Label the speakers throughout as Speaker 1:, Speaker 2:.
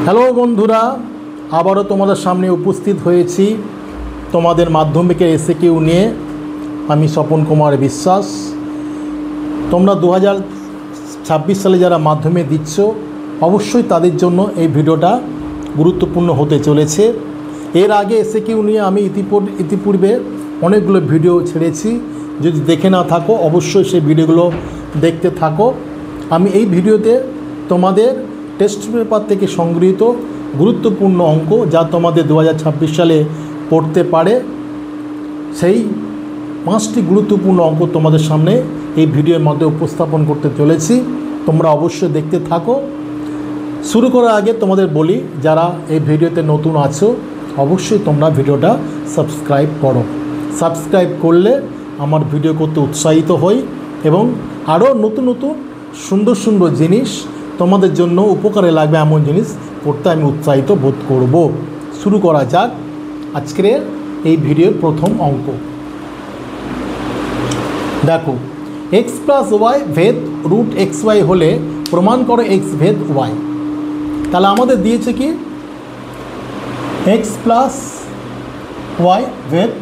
Speaker 1: Hello বন্ধুরা, আবারও তোমাদের সামনে উপস্থিত হয়েছি তোমাদের মাধ্যমিকের এসএকিউ নিয়ে। আমি স্বপন কুমার বিশ্বাস। তোমরা 2026 সালে যারা মাধ্যমিক দিচ্ছ অবশ্যই তাদের জন্য এই ভিডিওটা গুরুত্বপূর্ণ হতে চলেছে। এর আগে এসএকিউ নিয়ে আমি ইতিপূর্বে অনেকগুলো ভিডিও ছেড়েছি, যদি দেখে না থাকো অবশ্যই সেই ভিডিওগুলো দেখতে থাকো। আমি এই ভিডিওতে তোমাদের টেস্ট পেপার থেকে সংগৃহীত গুরুত্বপূর্ণ অঙ্ক যা তোমাদের 2026 সালে পড়তে পারে, সেই 5টি গুরুত্বপূর্ণ অঙ্ক তোমাদের সামনে এই ভিডিওর মধ্যে উপস্থাপন করতে চলেছি। তোমরা অবশ্যই দেখতে থাকো। শুরু করার আগে তোমাদের বলি, যারা এই ভিডিওতে নতুন আছো অবশ্যই তোমরা ভিডিওটা সাবস্ক্রাইব করো। সাবস্ক্রাইব করলে আমার ভিডিও করতে উৎসাহিত হই এবং আরও নতুন নতুন সুন্দর সুন্দর জিনিস তোমাদের জন্য উপকারে লাগবে এমন জিনিস করতে আমি উৎসাহিত বোধ করব। শুরু করা যাক আজকের এই ভিডিওর প্রথম অঙ্ক। দেখো, x প্লাস ওয়াই ভেদ রুট এক্স ওয়াই হলে প্রমাণ করো এক্স ভেদ ওয়াই। তাহলে আমাদের দিয়েছে কি x প্লাস ওয়াই ভেদ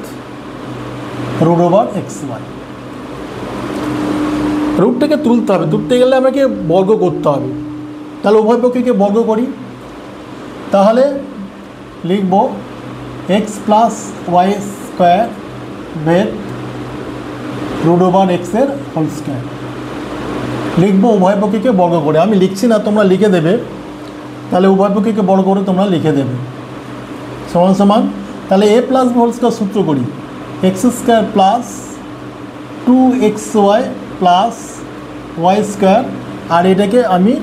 Speaker 1: রুট ওভার এক্স ওয়াই। রুটটাকে তুলতে হবে, তুলতে গেলে আমাকে বর্গ করতে হবে। তাহলে উভয় পক্ষকে বর্গ করি, তাহলে লিখব x প্লাস ওয়াই স্কোয়ার ভেদ রুট ওভার এক্সের হোল স্কোয়ার। লিখব উভয় পক্ষকে বর্গ করে। আমি লিখছি না, তোমরা লিখে দেবে। তাহলে উভয় পক্ষকে বর্গ করে তোমরা লিখে দেবে সমান সমান। তাহলে a প্লাস হোল স্কোয়ার সূত্র করি, x square plus 2xy plus y square. আর এটাকে আমি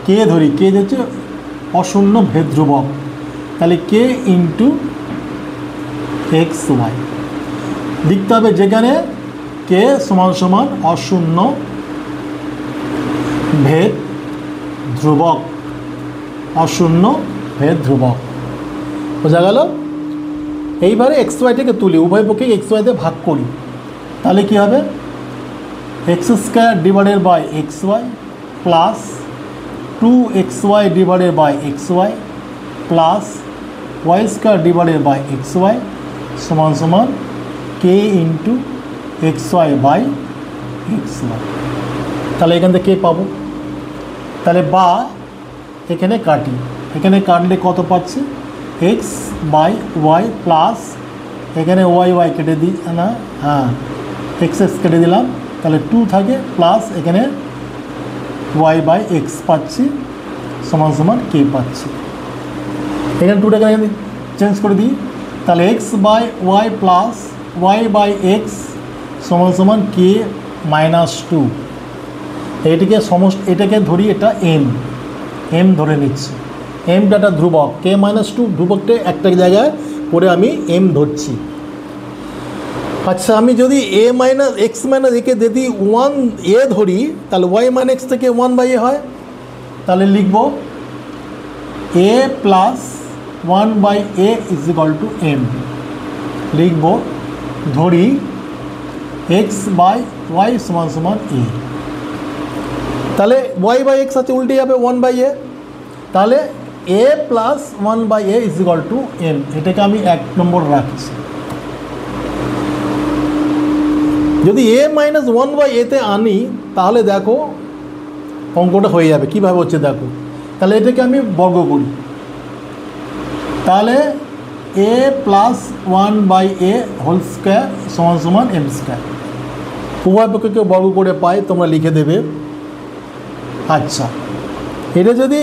Speaker 1: কে ধরি, কে হচ্ছে অশূন্য ভেদ ধ্রুবক। তাহলে কে ইন্টু এক্স ওয়াই লিখতে হবে, যেখানে কে সমান সমান অশূন্য ভেদ ধ্রুবক। অশূন্য ভেদ ধ্রুবক বোঝা গেল। এইবারে এক্স ওয়াইটাকে তুলি, উভয় পক্ষে এক্স ওয়াইতে ভাগ করি। তাহলে কী হবে, x square divided by x y plus 2xy divided by x y plus y square divided by x y সমান সমান k into x y by x y. তাহলে এখান থেকে কে পাবো, তাহলে বা এখানে কাটি, এখানে কাটলে কত পাচ্ছি এক্স বাই ওয়াই প্লাস এখানে ওয়াই ওয়াই কেটে দিই না, হ্যাঁ এক্স এক্স কেটে দিলাম, তাহলে 2 থাকে প্লাস এখানে ওয়াই বাই এক্স পাচ্ছি সমান সমান কে পাচ্ছি। এখানে 2টাকে এখানে চেঞ্জ করে দিই, তাহলে X by Y plus Y by X সমান সমান কে মাইনাস 2। এটাকে ধরি, এটা এম ধরে নিচ্ছি। এমটা একটা ধ্রুবক, কে মাইনাস 2 ধ্রুবকটা একটা জায়গায় করে আমি এম ধরছি। আচ্ছা, আমি যদি এ মাইনাস এক্স মাইনাস একে যদি 1a ধরি, তাহলে ওয়াই মাইনাস এক্স থেকে 1/a হয়। তাহলে লিখব a plus 1/a is equal to M. লিখব ধরি এক্স বাই ওয়াই সমান সমান এ। তাহলে ওয়াই বাই এক্স আছে, উল্টে যাবে 1/a। তাহলে a plus 1/a is equal to M. এটাকে আমি 1 নম্বর রাখছি। যদি a মাইনাস 1/a আনি তাহলে দেখো অঙ্কটা হয়ে যাবে। কীভাবে হচ্ছে দেখো, তাহলে এটাকে আমি বর্গ করি, তাহলে a plus 1/a whole square সমান সমান এম স্কোয়ার। উভয় পক্ষকে বর্গ করে পাই, তোমরা লিখে দেবে। আচ্ছা, এটা যদি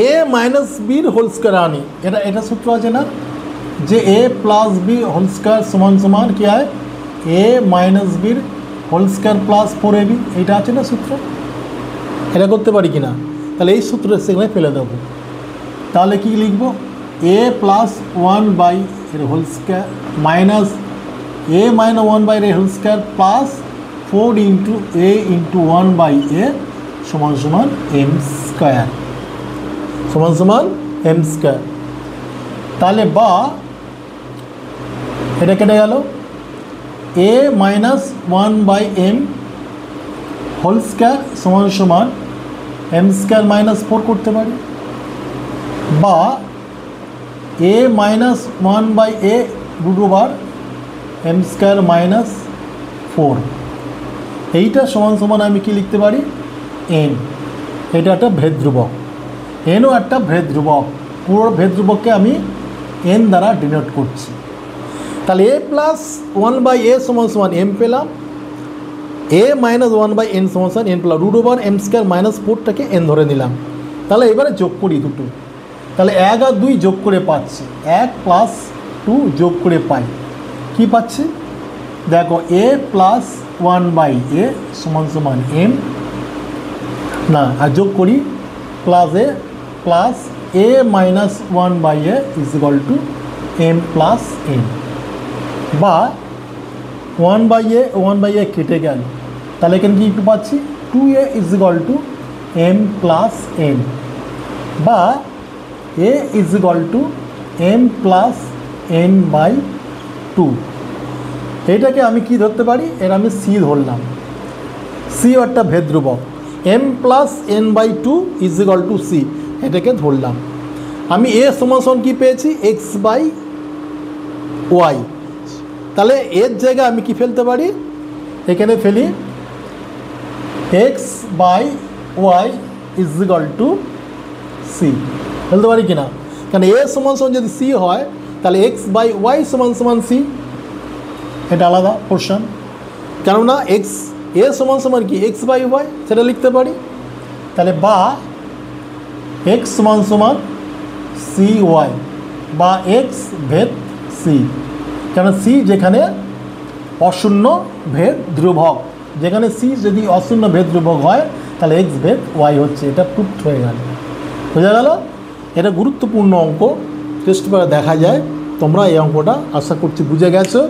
Speaker 1: a মাইনাস বির হোল স্কোয়ার আনি, এটা সূত্র আছে না যে a plus B whole square সমান সমান কী হয় a মাইনাস বির হোল স্কোয়ার প্লাস 4ab, এইটা আছে না সূত্র। এটা করতে পারি কি না, তাহলে এই সূত্র সেখানে ফেলে দেবো। তাহলে কি লিখব, a plus 1/a whole square minus a minus 1/a whole square plus 4 into a into 1/a সমান সমান এম স্কোয়ার সমান সমান এম স্কোয়ার। তাহলে বা এটা কেটে গেল, a minus 1/m whole square সমান সমান এম স্কোয়ার মাইনাস 4 করতে পারি। বা a minus 1/a root over m square minus 4, এইটা সমান সমান আমি কি লিখতে পারি n। এটা একটা ভেদ ধ্রুবক, nও একটা ভেদ ধ্রুবক, পুরো ভেদ ধ্রুবককে আমি n দ্বারা ডিনোট করছি। তাহলে a প্লাস 1/a সমান সমান m পেলাম, a মাইনাস 1/n সমান সমান n পেলাম, root over m square minus 4টাকে n ধরে নিলাম। তাহলে এবারে যোগ করি দুটো, তাহলে 1 আর 2 যোগ করে পাচ্ছি 1 প্লাস 2 যোগ করে পাই কি পাচ্ছি দেখো a প্লাস 1/a সমান সমান m, না আর যোগ করি plus a minus 1/a is equal to m plus n, বা 1/a কেটে গেল, তাহলে এখানে কি পাচ্ছি 2a is equal to m plus n, বা a is equal to m plus n by 2। এটাকে আমি কি ধরতে পারি, এর আমি c ধরলাম, c একটা ভেদ ধ্রুবক, m plus n by 2 is equal to c, এটাকে ধরলাম। আমি a সমান সমান কি পেয়েছি x বাই y, তাহলে এর জায়গায় আমি কি ফেলতে পারি, এখানে ফেলি x by y is equal to c, ফেলতে পারি কিনা, কারণ a সমান সমান যদি c হয় তাহলে x বাই y সমান সমান c, এটা আলাদা পোর্শন, কেননা a সমান সমান কি x বাই y সেটা লিখতে পারি। তাহলে বা x সমান সমান cy বা x ভেদ c, কেন c যেখানে অশূন্য ভেদ ধ্রুবক, যেখানে c যদি অশূন্য ভেদ ধ্রুবক হয় তাহলে x ভেদ y হচ্ছে, এটা প্রুফড হয়ে গেল, বোঝা গেল। এটা গুরুত্বপূর্ণ অঙ্ক, টেস্ট পেপারে দেখা যায়, তোমরা এই অঙ্কটা আশা করছি বুঝে গেছো,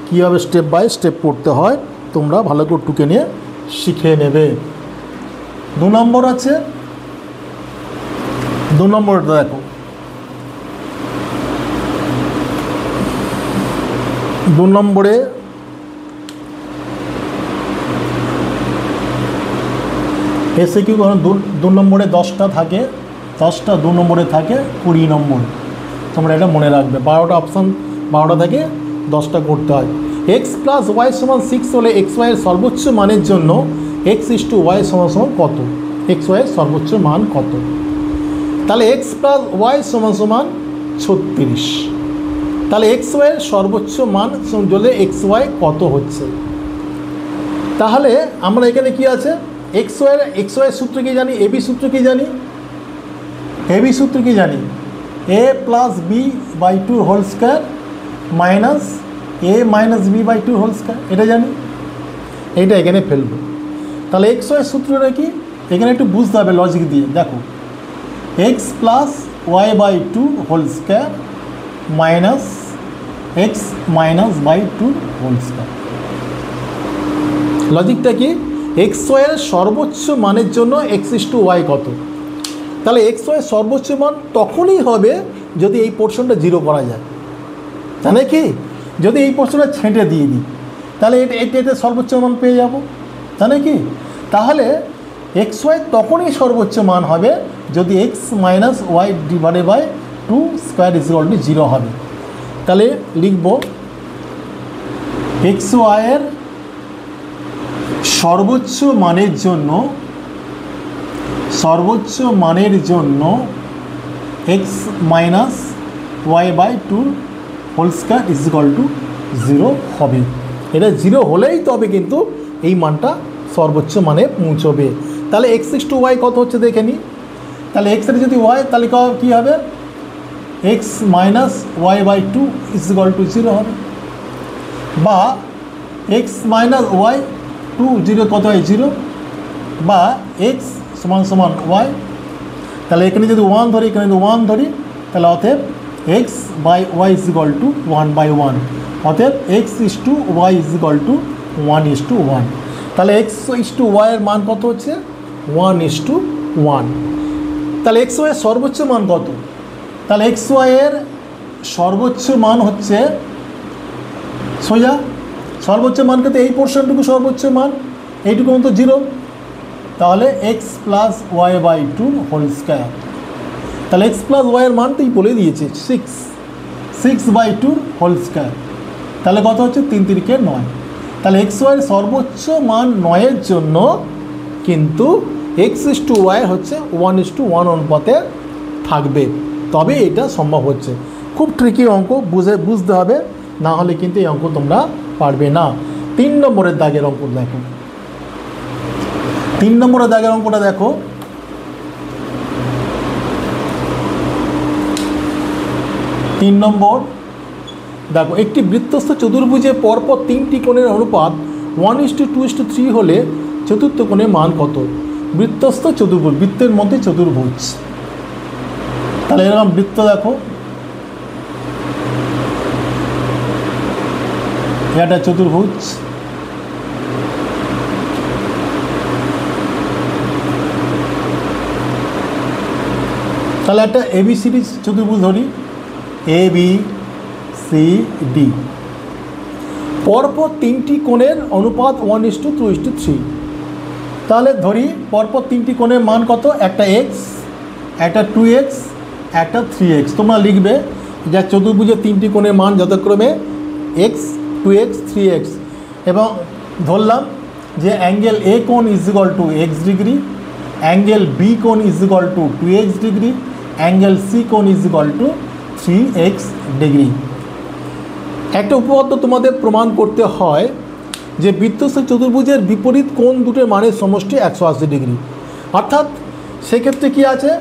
Speaker 1: কীভাবে স্টেপ বাই স্টেপ করতে হয় তোমরা ভালো করে টুকে নিয়ে শিখে নেবে। 2 নম্বর আছে, 2 নম্বরটা দেখো, 2 নম্বরে এসে কি 2 নম্বরে 10টা থাকে, 10টা 2 নম্বরে থাকে 20 নম্বর, তোমরা এটা মনে রাখবে, 12টা অপশান 12টা থেকে 10টা করতে হয়। x প্লাস ওয়াই সমান 6 হলে এক্স ওয়াইয়ের সর্বোচ্চ মানের জন্য x ইস টু ওয়াই সমান সমান কত, এক্স ওয়াইয়ের সর্বোচ্চ মান কত, তাহলে x প্লাস ওয়াই সমান সমান 36, তাহলে এক্স ওয়াইয়ের সর্বোচ্চ মান যদি এক্স ওয়াই কত হচ্ছে, তাহলে আমরা এখানে কি আছে এক্স ওয়াইয়ের সূত্র কি জানি, এবি সূত্র কি জানি, এবি সূত্র কি জানি a plus B by 2 whole square minus a minus B by 2 whole square, এটা জানি, এইটা এখানে ফেলবো। তাহলে এক্স ওয়াই সূত্রটা কি, এখানে একটু বুঝতে হবে লজিক দিয়ে, দেখো x plus Y by 2 whole square minus x minus by 2 whole square, লজিকটা কি এক্স ওয়াইয়ের সর্বোচ্চ মানের জন্য এক্স ইস টু ওয়াই কত, তাহলে এক্স ওয়াই সর্বোচ্চ মান তখনই হবে যদি এই পোর্শনটা 0 করা যায়, জানে কি যদি এই পোর্শনটা ছেঁটে দিয়ে দিই তাহলে এটা সর্বোচ্চ মান পেয়ে যাব, জানে কি, তাহলে এক্স ওয়াই তখনই সর্বোচ্চ মান হবে যদি x minus y divided by 2 square is equal to 0 হবে। তাহলে লিখব এক্স ওয়াইয়ের সর্বোচ্চ মানের জন্য x minus y by 2 whole square is equal to 0 হবে, এটা 0 হলেই তবে কিন্তু এই মানটা সর্বোচ্চ মানে পৌঁছবে। তাহলে এক্স ইস টু ওয়াই কত হচ্ছে দেখে নিই, তাহলে এক্সের যদি ওয়াই তাহলে কী হবে x minus y by 2 is equal to 0 হবে, বা এক্স মাইনাস ওয়াই 2 0 কত হয় 0, বা এক্স সমান সমান ওয়াই, তাহলে এখানে যদি 1 ধরি এখানে যদি 1 ধরি তাহলে অতএব x by y is equal to 1/1, অতএব x is to y is equal to 1:1, তাহলে এক্স ইস টু ওয়াইয়ের মান কত হচ্ছে 1:1, তাহলে এক্স ওয়াইয়ের সর্বোচ্চ মান কত, তাহলে এক্স ওয়াইয়ের সর্বোচ্চ মান হচ্ছে সোজা সর্বোচ্চ মান কিন্তু এই পোর্শনটুকু সর্বোচ্চ মান, এইটুকু মতো 0, তাহলে x plus Y by 2 whole square, তাহলে এক্স প্লাস ওয়াইয়ের মানটাই বলে দিয়েছে 6/2 হোল স্কোয়ার। তাহলে কত হচ্ছে 3 3 9। তাহলে এক্স ওয়াইয়ের সর্বোচ্চ মান 9-এর জন্য কিন্তু x/y হচ্ছে 1:1 অনুপাতে থাকবে, তবে এটা সম্ভব হচ্ছে। খুব ট্রিকি অঙ্ক, বুঝতে হবে, না হলে কিন্তু এই অঙ্ক তোমরা পারবে না। 3 নম্বরের দাগের অঙ্ক দেখো, 3 নম্বরের দাগের অঙ্কটা দেখো। তিন নম্বর দেখো, একটি বৃত্তস্থ চতুর্ভুজে পরপর 3টি কোণের অনুপাত 1:2:3 হলে চতুর্থ কোণের মান কত? বৃত্তস্থ চতুর্ভুজ, বৃত্তের মধ্যে চতুর্ভুজ। তাহলে এরকম বৃত্ত দেখো, এটা চতুর্ভুজ, তাহলে একটা ABCD চতুর্ভুজ ধরি, ABCD, পরপর 3টি কোণের অনুপাত 1:2:3। তাহলে ধরি পরপর 3টি কোণের মান কত? একটা x, একটা 2x, একটা 3x। তোমরা লিখবে যা চতুর্ভুজের 3টি কোণের মান যথাক্রমে x, 2x, 3x, এবং ধরলাম যে অ্যাঙ্গেল A কোণ = x ডিগ্রি, অ্যাঙ্গেল B কোণ = 2x ডিগ্রি, অ্যাঙ্গেল C কোণ = 3x ডিগ্রি। একটা উপপাদ্য তোমাদের প্রমাণ করতে হয় যে বৃত্তস্থ চতুর্ভুজের বিপরীত কোণ দুটোর মানের সমষ্টি 180 ডিগ্রি। অর্থাৎ সেক্ষেত্রে কি আছে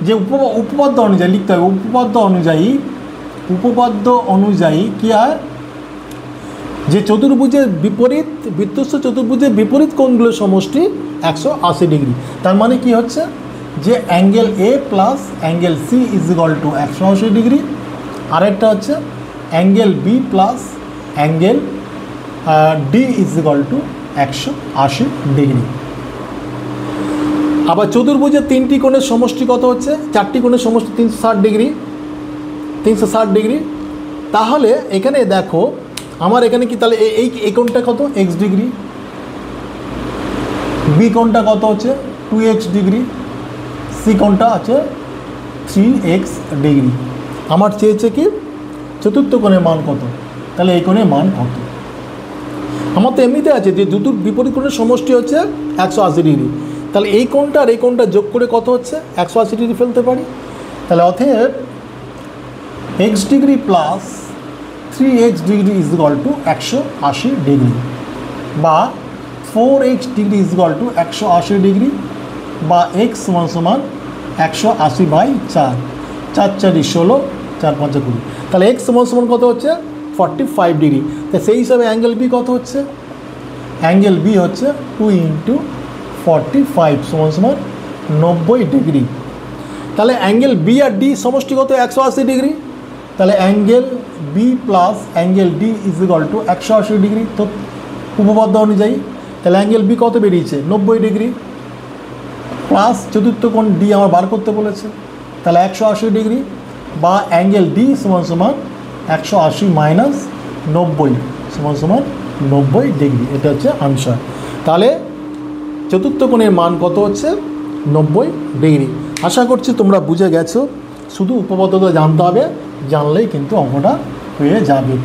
Speaker 1: যে উপপাদ্য অনুযায়ী লিখতে হবে, উপপাদ্য অনুযায়ী কি হয় যে চতুর্ভুজের বিপরীত, বৃত্তস্থ চতুর্ভুজের বিপরীত কোণগুলোর সমষ্টি 180 ডিগ্রি। তার মানে কি হচ্ছে যে angle A plus angle C = 180 degree, আরেকটা হচ্ছে angle B plus angle D = 180 degree. আবার চতুর্ভুজের 3টি কোণের সমষ্টি কত হচ্ছে? 4টি কোণের সমষ্টি 360 ডিগ্রি, 360 ডিগ্রি। তাহলে এখানে দেখো আমার এখানে কি, তাহলে এই কোণটা কত? x ডিগ্রি, B কোণটা কত হচ্ছে? 2x ডিগ্রি, C কোণটা আছে 3x ডিগ্রি। আমার চেয়েছে কি চতুর্থ কোণের মান কত, তাহলে এই কোণের মান কত? আমার তো এমনিতে আছে যে দুটোর বিপরীত কোণের সমষ্টি হচ্ছে 180 ডিগ্রি, তাহলে এই কোণটা আর এই কোণটা যোগ করে কত হচ্ছে? 180 ডিগ্রি ফেলতে পারি। তাহলে অতএব x degree plus 3x degree = 180 degree, বা 4x ডিগ্রি = 180 ডিগ্রি, বা x = 180/4, 4 4 16, 4 5 20। তাহলে x = কত হচ্ছে? 45 ডিগ্রি। তো সেই হিসাবে অ্যাঙ্গেল B কত হচ্ছে? অ্যাঙ্গেল B হচ্ছে 2 × 45 = 90 ডিগ্রি। তাহলে অ্যাঙ্গেল B আর D সমষ্টি কত? 180 ডিগ্রি। তাহলে angle B plus angle D = 180 degree. তো উপপাদ্য অনুযায়ী তাহলে অ্যাঙ্গেল B কত বেরিয়েছে? 90 ডিগ্রি, প্লাস চতুর্থ কোণ D আমার বার করতে বলেছে, তাহলে 180 ডিগ্রি, বা অ্যাঙ্গেল D = 180 মাইনাস 90 = 90 ডিগ্রি। এটা হচ্ছে আনসার। তাহলে চতুর্থ কোণের মান কত হচ্ছে? 90 ডিগ্রি। আশা করছি তোমরা বুঝে গেছো, শুধু উপপাদ্যটা জানতে হবে, জানলেই কিন্তু অঙ্কটা হয়ে যাবে।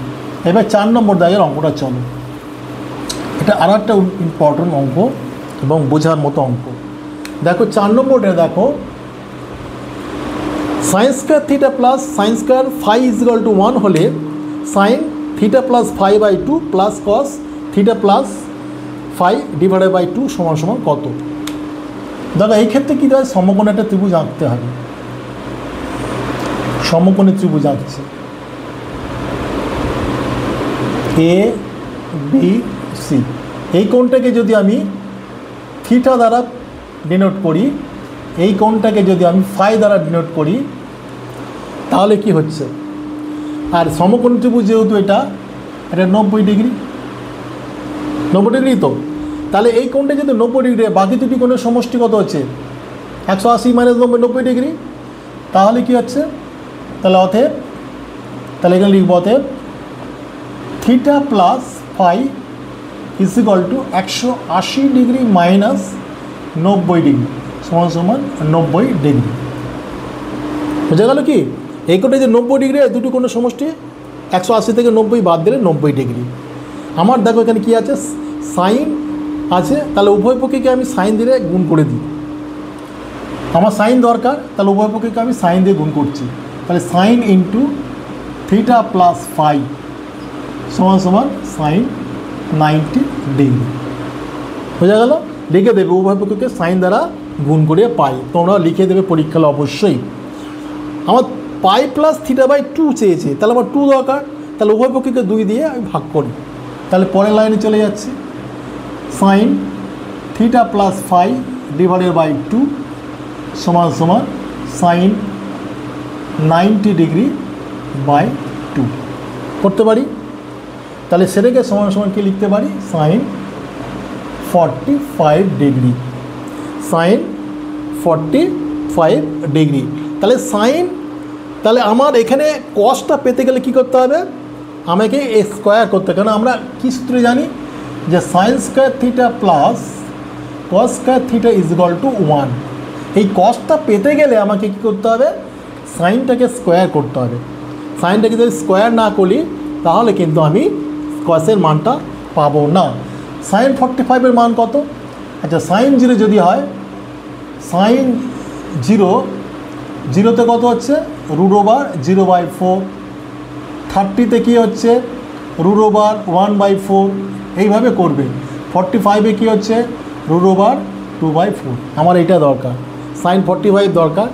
Speaker 1: এবার 4 নম্বর দাগের অঙ্কটা চলো, এটা আর একটা ইম্পর্টেন্ট অঙ্ক এবং বোঝার মতো অঙ্ক। দেখো 4 নম্বরটা দেখো, sin² θ প্লাস sin² φ = 1 হলে sin θ plus φ/2 plus cos θ plus φ/2 সমান কত? দাদা এই ক্ষেত্রে কী হয়, সমকোণে একটা ত্রিভুজ আঁকতে হবে, সমকোণী ত্রিভুজ আঁকছে ABC। এই কোণটাকে যদি আমি θ দ্বারা ডিনোট করি, এই কোণটাকে যদি আমি ফাই দ্বারা ডিনোট করি, তাহলে কি হচ্ছে? আর সমকোণী ত্রিভুজ যেহেতু এটা 90 ডিগ্রি, 90 ডিগ্রি, তো তাহলে এই কোণটা যদি 90 ডিগ্রি, বাকি দুটি কোণের সমষ্টি কত হচ্ছে? 180 - 90, 90 ডিগ্রি। তাহলে কি হচ্ছে? তাহলে অতএব, তাহলে এখানে লিখব অতএব θ plus phi = 180 degree minus 90 degree = 90 degree. বোঝা গেল কি? এই কোণে যে 90 ডিগ্রি, দুটো কোনো সমষ্টি 180 থেকে 90 বাদ দিলে 90 ডিগ্রি। আমার দেখো এখানে কি আছে, সাইন আছে, তাহলে উভয় পক্ষকে আমি সাইন দিয়ে গুণ করে দিই। আমার সাইন দরকার, তাহলে উভয় পক্ষকে আমি সাইন দিয়ে গুণ করছি। তাহলে sine into theta plus phi সমান সমান সাইন 90 ডিগ্রি। বোঝা গেল? লিখে দেবে উভয় পক্ষকে সাইন দ্বারা গুণ করে পাই। তোমরা লিখে দেবে পরীক্ষায় অবশ্যই। আমার পাই প্লাস থিটা বাই 2 চেয়েছে, তাহলে আমার 2 দরকার, তাহলে উভয় পক্ষকে 2 দিয়ে আমি ভাগ করি। তাহলে পরের লাইনে চলে যাচ্ছি, sine theta plus phi divided by 2 সমান সমান সাইন 90 ডিগ্রি বাই 2 করতে পারি। তাহলে সেটাকে সমান সমান কি লিখতে পারি, সাইন 45 ডিগ্রি, সাইন 45 ডিগ্রি। তাহলে সাইন, তাহলে আমার এখানে কসটা পেতে গেলে কি করতে হবে, আমাকে স্কোয়ার করতে হবে। কারণ আমরা কী সূত্রে জানি যে sign square theta plus cos square theta is equal two 1। এই কসটা পেতে গেলে আমাকে কী করতে হবে, সাইনটাকে স্কোয়ার করতে হবে। সাইনটাকে যদি স্কোয়ার না করি তাহলে কিন্তু আমি কসের মানটা পাবো না। সাইন 45-এর মান কত? আচ্ছা, সাইন 0 যদি হয়, সাইন 0তে কত হচ্ছে, √0/4। 30তে কী হচ্ছে, √1/4। এইভাবে করবে। 45-এ কী হচ্ছে, √2/4। আমার এটা দরকার, সাইন 45 দরকার।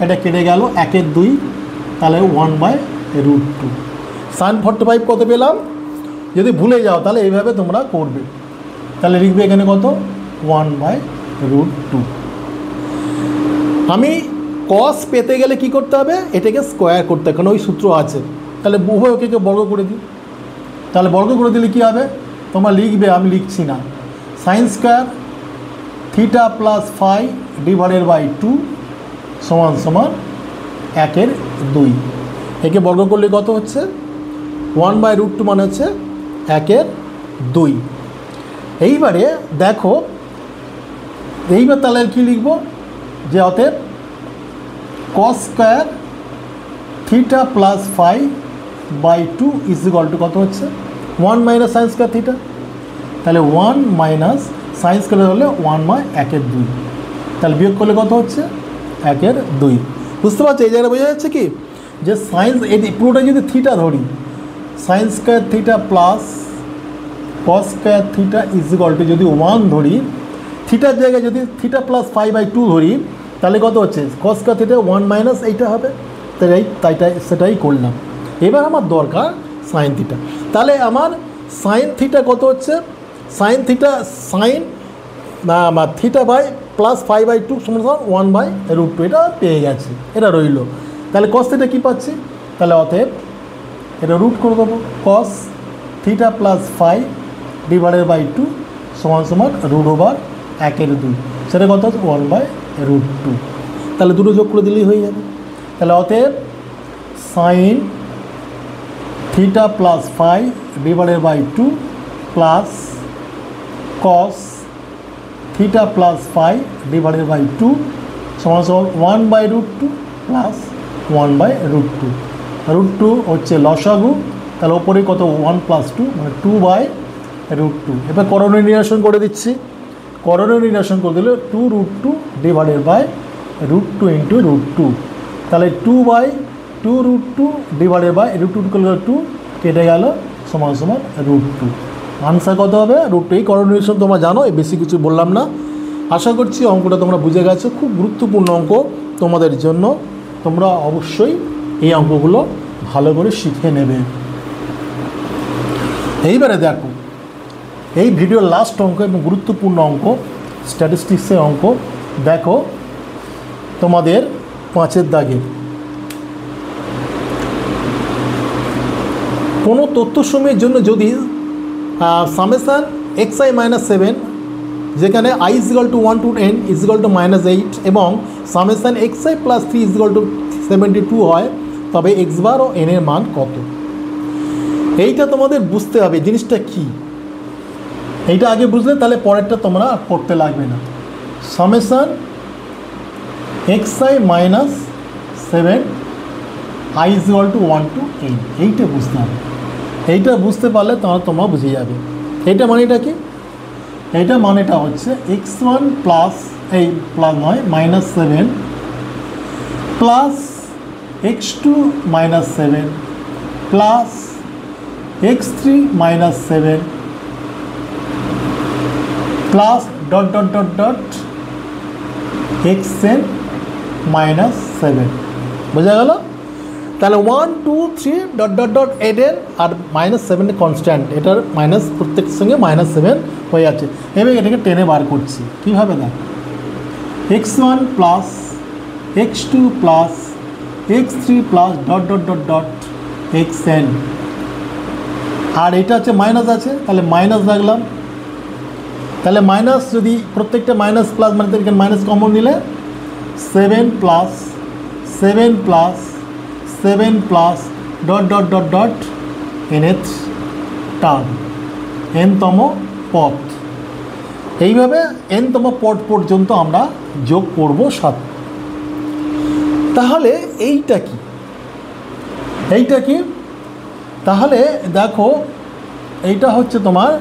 Speaker 1: এটা কেটে গেল 1-এর 2, তাহলে 1/√2। সাইন 45 কত পেলাম? যদি ভুলে যাও তাহলে এইভাবে তোমরা করবে। তাহলে লিখবে এখানে কত, 1/√2। আমি কস পেতে গেলে কি করতে হবে, এটাকে স্কোয়ার করতে হবে, কারণ ওই সূত্র আছে। তাহলে উভয় ওকে বর্গ করে দিই। তাহলে বর্গ করে দিলে কী হবে, তোমরা লিখবে, আমি লিখছি না, sine square theta plus phi divided by 2 সমান সমান 1-এর 2। একে বর্গ করলে কত হচ্ছে, 1/√2 মানে হচ্ছে 1-এর 2। এইবারে দেখো, এইবার তাহলে কী লিখব, যে অতএব cos square theta plus phi by 2 is equal to কত হচ্ছে, 1 মাইনাস সাইন স্কোয়ার থিটা। তাহলে 1 মাইনাস সাইন স্কোয়ার হলে 1/1-এর 2। তাহলে বিয়োগ করলে কত হচ্ছে, 1-এর 2। বুঝতে পারছো? এই জায়গায় বোঝা যাচ্ছে কি, যে সাইন এই পুরোটা যদি থিটা ধরি, sign square theta plus cos square theta is equal two যদি 1 ধরি, থিটার জায়গায় যদি থিটা প্লাস 5/2 ধরি, তাহলে কত হচ্ছে, কস স্কোয়ার থিটা 1 মাইনাস এইটা হবে। সেটাই করলাম। এবার আমার দরকার সাইন থিটা। তাহলে আমার সাইন থিটা কত হচ্ছে, সাইন থিটা বাই প্লাস 5/2 সমান 1/√2। এটা পেয়ে গেছে, এটা রইল। তাহলে কস থিটা কী পাচ্ছি, তাহলে অতএব এটা রুট করে দেবো, cos theta plus 5 divided by 2 সমান সমান √1/2। সেটা কত হচ্ছে, 1/√2। তাহলে দুটো যোগ করে দিলেই হয়ে যাবে। তাহলে অতএব sine theta plus 5 divided by 2 plus cos theta plus 5 divided by 2 সমান সমান 1/√2 প্লাস 1/√2। √2 হচ্ছে লসাগু, তাহলে ওপরে কত, 1 + 2 মানে 2/√2। এবার করণীয় নিরসন করে দিচ্ছি। করণীয় নিরসন করে দিলে 2√2 ডিভাইডেড বাই √2 ইন্টু √2। তাহলে 2/2√2 ডিভাইডেড বাই √2 করলে 2 কেটে গেল সমান সমান √2। আনসার কত হবে, √2। এই করণীয় নিরসন তোমরা জানো, বেশি কিছু বললাম না। আশা করছি অঙ্কটা তোমরা বুঝে গেছো। খুব গুরুত্বপূর্ণ অঙ্ক তোমাদের জন্য। তোমরা অবশ্যই এই অঙ্কগুলো ভালো করে শিখে নেবে। এইবারে দেখো, এই ভিডিওর লাস্ট অঙ্ক এবং গুরুত্বপূর্ণ অঙ্ক, স্ট্যাটিস্টিক্সের অঙ্ক। দেখো তোমাদের 5-এর দাগে, কোনো তথ্যসমূহের জন্য যদি সামেশান xi-7, যেখানে i = 1 to n = -8 এবং সামেশান xi + 3 = 72 হয়, তবে x বার ও n এর মান কত? এইটা তোমাদের বুঝতে হবে জিনিসটা কি। এইটা আগে বুঝলে তাহলে পরেরটা তোমরা করতে লাগবে না। Summation xi - 7 i is equal two 1 to n। এইটা বুঝতে হবে, এইটা বুঝতে পারলে তোমরা বুঝে যাবে। এইটা মানেটা কি? এইটা মানেটা হচ্ছে x1 প্লাস এই প্লাস নয় -7 plus x2 -7 plus x3 -7 plus dot dot dot dot xn -7। বোঝা গেল? তাহলে 1 2 3 ডট ডট ডট এন আর -7 কনস্ট্যান্ট, এটার মাইনাস প্রত্যেকের সঙ্গে -7 হয়ে যাচ্ছে। এবার এটাকে টেনে বার করছি কীভাবে? দেখ, x1 plus x2 plus x3 plus dot dot dot dot xn, আর এটা হচ্ছে মাইনাস আছে, তাহলে মাইনাস রাখলাম। তাহলে মাইনাস যদি প্রত্যেকটা মাইনাস প্লাস মানে এখানে মাইনাস কমন নিলে 7 plus 7 plus 7 plus dot dot dot dot nth term, nতম পদ। এইভাবে nতম পদ পর্যন্ত আমরা যোগ করব 7। তাহলে এইটা কি? এইটা কি? তাহলে দেখো এইটা হচ্ছে তোমার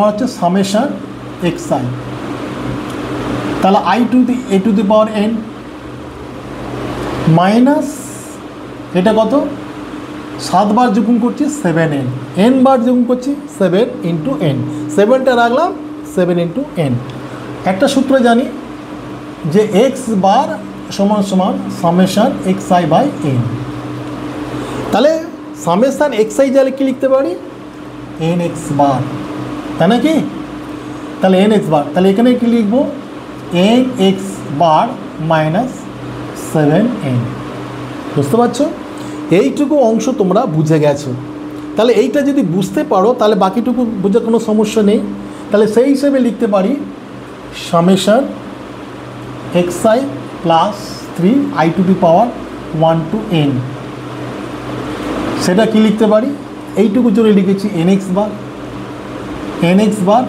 Speaker 1: হচ্ছে সামেশন xi, তাহলে i to the a to the power n minus এটা কত 7 বার যোগ করছি 7n, n বার যোগ করছি 7 ইন্টু n, 7টা রাখলাম 7 ইন্টু n। একটা সূত্র জানি যে x বার সমান সমান সামেশন xi বাই n। তাহলে সামেশন xi জালে কি লিখতে পারি? nx বার, তাই না কি? তাহলে nx বার, তাহলে এখানে কি লিখব? nx bar minus 7n। বুঝতে পারছো? এইটুকু অংশ তোমরা বুঝে গেছো। তাহলে এইটা যদি বুঝতে পারো তাহলে বাকিটুকু বুঝে কোনো সমস্যা নেই। তাহলে সেই হিসেবে লিখতে পারি summation xi plus 3 i to the power 1 to n। সেটা কি লিখতে পারি? এইটুকুর জন্য লিখেছি nx বার,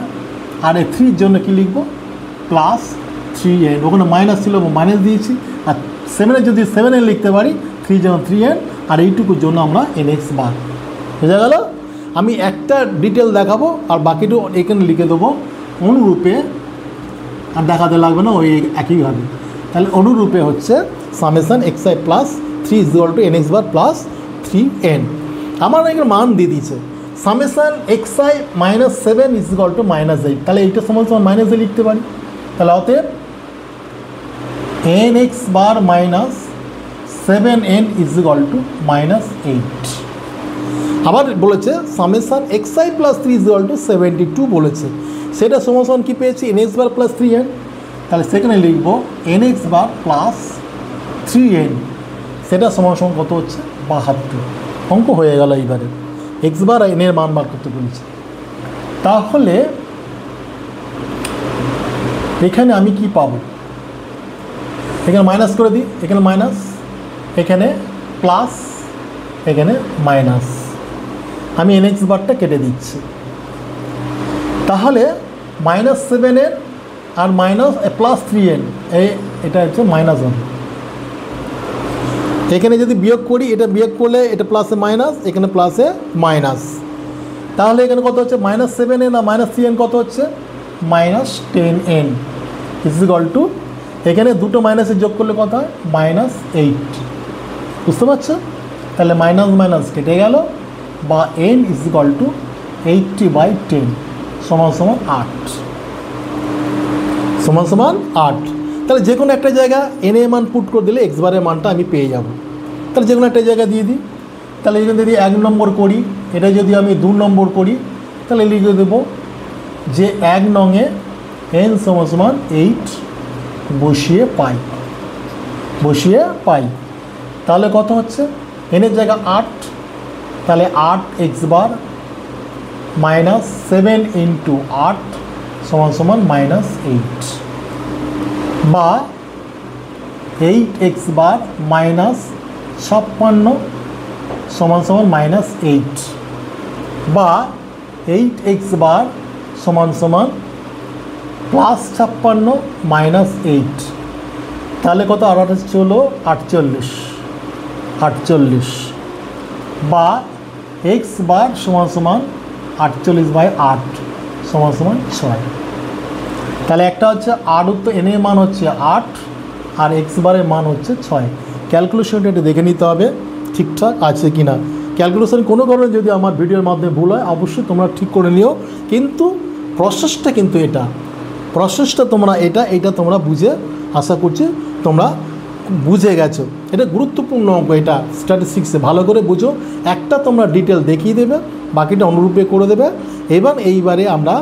Speaker 1: আর এই 3 জন্য কি লিখব? প্লাস 3n, ওখানে মাইনাস ছিল মাইনাস দিয়েছি। আর 7-এর যদি 7n লিখতে পারি, 3 যেমন 3n, আর এইটুকুর জন্য আমরা nx বার। বোঝা গেল? আমি একটা ডিটেল দেখাবো আর বাকিটু এখানে লিখে দেবো অনুরূপে, আর দেখাতে লাগবে না, ওই একইভাবে। তাহলে অনুরূপে হচ্ছে summation xi plus 3 is equal two nx bar plus 3n। আমার এখানে মান দিয়ে দিয়েছে summation xi -7 is equal two -8। তাহলে এইটা সমান সমান -8 লিখতে পারি। তাহলে অতএব nx bar minus 7n is equal two -8। আবার বলেছে summation xi plus 3 is equal two 72 বলেছে, সেটা সমান সমান কী পেয়েছি? nx বার প্লাস 3n। তাহলে সেখানে লিখব nx বার প্লাস 3n, সেটা সমান সমান কত হচ্ছে? 72। অঙ্ক হয়ে গেল। এইবারে x বার n এর মান বার করতে বলেছে। তাহলে এখানে আমি কি পাবো? এখানে মাইনাস করে দিই, এখানে মাইনাস, এখানে প্লাস, এখানে মাইনাস। আমি nx বারটা কেটে দিচ্ছি। তাহলে -7n আর মাইনাস প্লাস 3n, এটা হচ্ছে -1। এখানে যদি বিয়োগ করি, এটা বিয়োগ করলে এটা প্লাসে মাইনাস, এখানে প্লাসে মাইনাস। তাহলে এখানে কত হচ্ছে? -7n আর -3n কত হচ্ছে? -10n ইজ ইকুয়াল টু, এখানে দুটো মাইনাসে যোগ করলে কত হয়? -8। বুঝতে পারছো? তাহলে মাইনাস মাইনাস কেটে গেল, বা n ইজ ইকুয়াল টু 80/10 সমান সমান 8, সমান সমান 8। তাহলে যে কোনো একটা জায়গা n এর মান পুট করে দিলে x বারের মানটা আমি পেয়ে যাব। তাহলে যে কোনো একটা জায়গা দিয়ে দিই। তাহলে এখানে যদি 1 নম্বর করি, এটা যদি আমি 2 নম্বর করি, তাহলে লিখে দেবো যে 1 নংয়ে n সমান সমান 8 বসিয়ে পাই। তাহলে কত হচ্ছে? n এর জায়গা 8, তাহলে 8x বার মাইনাস 7 ইন্টু 8 সমান সমান -8, বা 8x বার মাইনাস 56 সমান সমান -8, বা 8x বার সমান সমান +56 -8, তাহলে কত, আর হচ্ছে হলো 48 বা এক্স বার সমান সমান 48/8 সমান সমান 6। তাহলে একটা হচ্ছে 8 উত্তর এন এর মান হচ্ছে 8 আর এক্স বারের মান হচ্ছে 6। ক্যালকুলেশনটা একটু দেখে নিতে হবে ঠিকঠাক আছে কি না। ক্যালকুলেশন কোনো কারণে যদি আমার ভিডিওর মাধ্যমে ভুল হয় অবশ্যই তোমরা ঠিক করে নিও, কিন্তু প্রসেসটা কিন্তু এটা, প্রসেসটা তোমরা এটা তোমরা বুঝে, আশা করছি তোমরা বুঝে গেছো। এটা গুরুত্বপূর্ণ অঙ্ক, এটা স্ট্যাটিস্টিক্সে ভালো করে বুঝো। একটা তোমরা ডিটেল দেখিয়ে দেবে, বাকিটা অনুরূপে করে দেবে। এবার এইবারে আমরা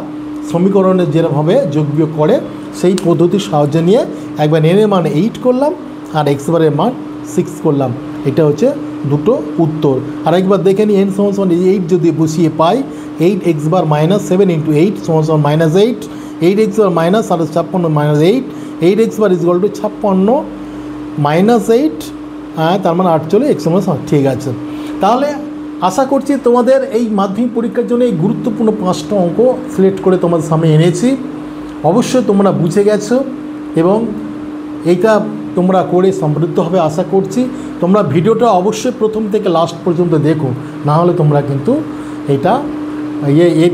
Speaker 1: সমীকরণের যেভাবে যোগ বিয়োগ করে সেই পদ্ধতির সাহায্য নিয়ে একবার এন এর মান 8 করলাম আর এক্স বারের মান 6 করলাম। এটা হচ্ছে দুটো উত্তর। আর একবার দেখে নিই এন সমান সমান 8 যদি বসিয়ে পাই, 8 এক্স বার মাইনাস 7 × 8 সমান সমান -8, 8 x bar minus 56 -8, 8 x bar equal two 56 -8, তার মানে 48 এক্স সমান 7। ঠিক আছে, তাহলে আশা করছি তোমাদের এই মাধ্যমিক পরীক্ষার জন্য এই গুরুত্বপূর্ণ 5টা অঙ্ক সিলেক্ট করে তোমাদের সামনে এনেছি। অবশ্যই তোমরা বুঝে গেছো এবং এইটা তোমরা করে সমৃদ্ধ হবে আশা করছি। তোমরা ভিডিওটা অবশ্যই প্রথম থেকে লাস্ট পর্যন্ত দেখো, না হলে তোমরা কিন্তু এটা এই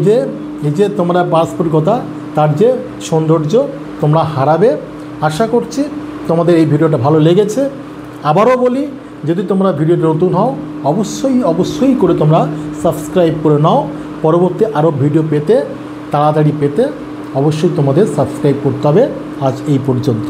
Speaker 1: যে তোমরা পারস্পরিকতা তার যে সৌন্দর্য তোমরা হারাবে। আশা করছি তোমাদের এই ভিডিওটা ভালো লেগেছে। আবারও বলি, যদি তোমরা ভিডিওটা নতুন হও অবশ্যই করে তোমরা সাবস্ক্রাইব করে নাও। পরবর্তী আরও ভিডিও পেতে, তাড়াতাড়ি পেতে অবশ্যই তোমাদের সাবস্ক্রাইব করতে হবে। আজ এই পর্যন্ত।